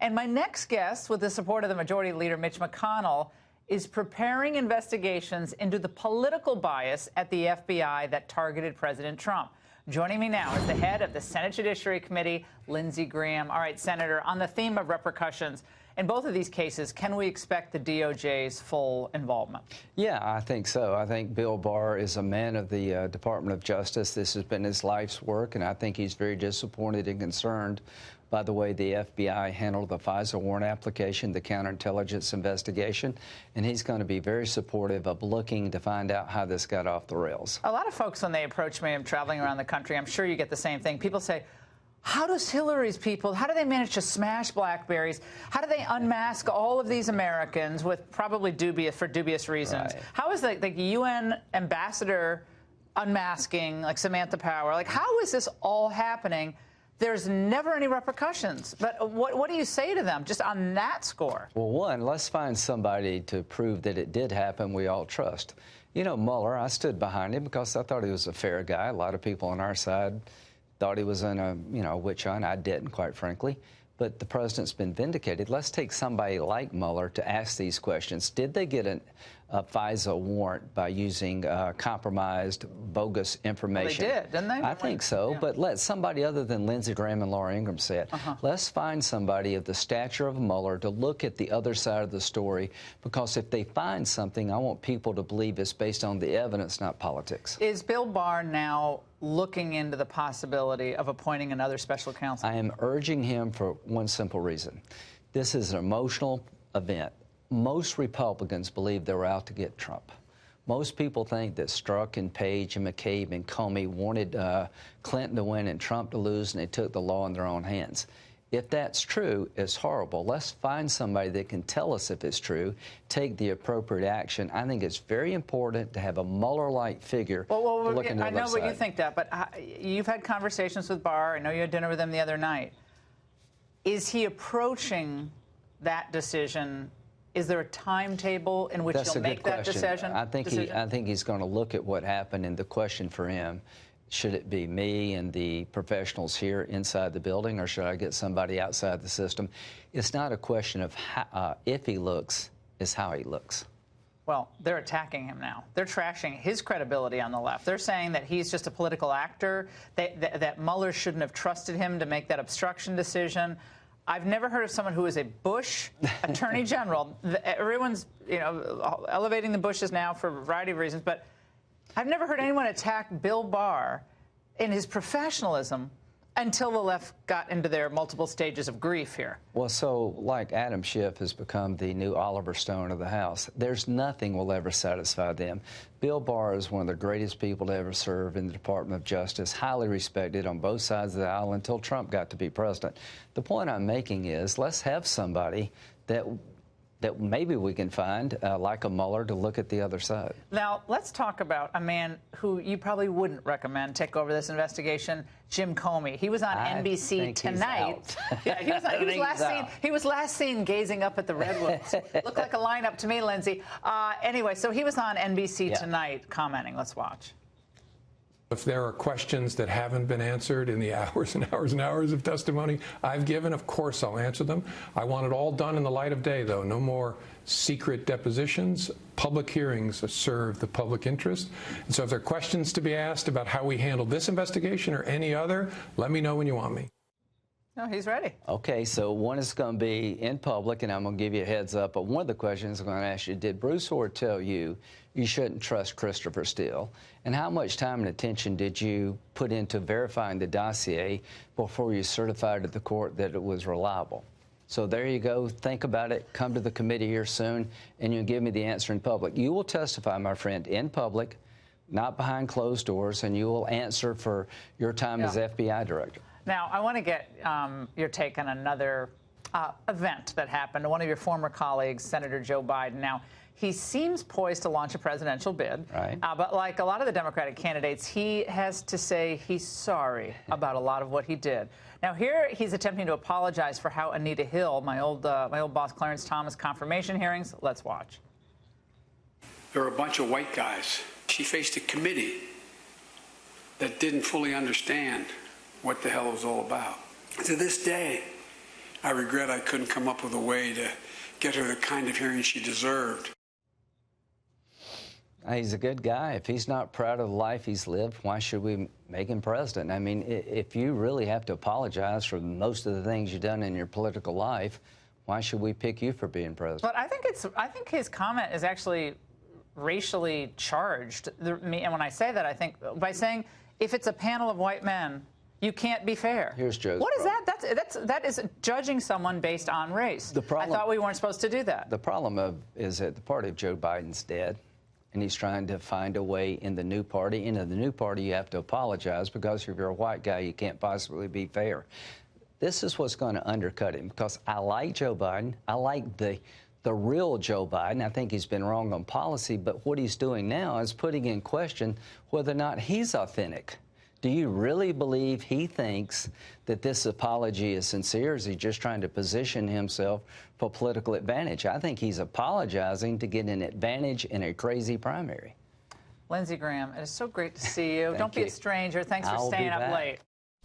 And my next guest, with the support of the Majority Leader Mitch McConnell, is preparing investigations into the political bias at the FBI that targeted President Trump. Joining me now is the head of the Senate Judiciary Committee, Lindsey Graham. All right, Senator, on the theme of repercussions, in both of these cases, can we expect the DOJ's full involvement? Yeah, I think so. I think Bill Barr is a man of the Department of Justice. This has been his life's work, and I think he's very disappointed and concerned by the way the FBI handled the FISA warrant application, the counterintelligence investigation, and he's going to be very supportive of looking to find out how this got off the rails. A lot of folks, when they approach me, I'm traveling around the country, I'm sure you get the same thing. People say, how does Hillary's people, how do they manage to smash BlackBerries? How do they unmask all of these Americans with probably dubious reasons? Right. How is the UN ambassador unmasking, like Samantha Power? Like, how is this all happening? There's never any repercussions. But what do you say to them just on that score? Well, one, let's find somebody to prove that it did happen we all trust. You know, Mueller, I stood behind him because I thought he was a fair guy. A lot of people on our side thought he was in a witch hunt. I didn't, quite frankly. But the president's been vindicated. Let's take somebody like Mueller to ask these questions. Did they get a FISA warrant by using compromised, bogus information? Well, they did, didn't they? I think so. Yeah. But let somebody other than Lindsey Graham and Laura Ingraham say it. Let's find somebody of the stature of Mueller to look at the other side of the story, because if they find something, I want people to believe it's based on the evidence, not politics. Is Bill Barr now looking into the possibility of appointing another special counsel? I am urging him for one simple reason. This is an emotional event. Most Republicans believe they were out to get Trump. Most people think that Strzok and Page and McCabe and Comey wanted Clinton to win and Trump to lose, and they took the law in their own hands. If that's true, it's horrible. Let's find somebody that can tell us if it's true, take the appropriate action. I think it's very important to have a Mueller-like figure to look into the I know other what side. you think that, but you've had conversations with Barr. I know you had dinner with him the other night. Is he approaching that decision? Is there a timetable in which he'll make that decision? I think he's going to look at what happened, and the question for him, should it be me and the professionals here inside the building, or should I get somebody outside the system? It's not a question of how, if he looks, it's how he looks. Well, they're attacking him now. They're trashing his credibility on the left. They're saying that he's just a political actor, that Mueller shouldn't have trusted him to make that obstruction decision. I've never heard of someone who is a Bush attorney general. Everyone's, elevating the Bushes now for a variety of reasons, but I've never heard anyone attack Bill Barr in his professionalism until the left got into their multiple stages of grief here. Well, so like Adam Schiff has become the new Oliver Stone of the House, there's nothing will ever satisfy them. Bill Barr is one of the greatest people to ever serve in the Department of Justice, highly respected on both sides of the aisle until Trump got to be president. The point I'm making is let's have somebody that maybe we can find, like a Mueller, to look at the other side. Now, let's talk about a man who you probably wouldn't recommend take over this investigation, Jim Comey. He was on NBC Tonight. Yeah, he was last seen gazing up at the redwoods. Looked like a lineup to me, Lindsey. Anyway, so he was on NBC Tonight commenting. Let's watch. If there are questions that haven't been answered in the hours and hours and hours of testimony I've given, of course I'll answer them. I want it all done in the light of day, though. No more secret depositions. Public hearings serve the public interest. And so if there are questions to be asked about how we handle this investigation or any other, let me know when you want me. No, he's ready. Okay, so one is going to be in public, and I'm going to give you a heads up. But one of the questions I'm going to ask you, did Bruce Orr tell you you shouldn't trust Christopher Steele? And how much time and attention did you put into verifying the dossier before you certified to the court that it was reliable? So there you go. Think about it. Come to the committee here soon, and you'll give me the answer in public. You will testify, my friend, in public, not behind closed doors, and you will answer for your time as FBI director. Now, I want to get your take on another event that happened to one of your former colleagues, Senator Joe Biden. Now, he seems poised to launch a presidential bid. Right. But like a lot of the Democratic candidates, he has to say he's sorry about a lot of what he did. Now, here he's attempting to apologize for how Anita Hill, my old boss Clarence Thomas, confirmation hearings. Let's watch. There were a bunch of white guys. She faced a committee that didn't fully understand what the hell it was all about. To this day, I regret I couldn't come up with a way to get her the kind of hearing she deserved. He's a good guy. If he's not proud of the life he's lived, why should we make him president? I mean, if you really have to apologize for most of the things you've done in your political life, why should we pick you for being president? But I think his comment is actually racially charged. And when I say that, I think by saying if it's a panel of white men, you can't be fair. Here's Joe's What is problem. that? That is judging someone based on race. I thought we weren't supposed to do that. The problem is that the party of Joe Biden's dead, and he's trying to find a way in the new party. In the new party, you have to apologize because if you're a white guy, you can't possibly be fair. This is what's going to undercut him because I like Joe Biden. I like the real Joe Biden. I think he's been wrong on policy, but what he's doing now is putting in question whether or not he's authentic. Do you really believe he thinks that this apology is sincere? Is he just trying to position himself for political advantage? I think he's apologizing to get an advantage in a crazy primary. Lindsey Graham, it is so great to see you. Don't be a stranger. Thanks for staying up late.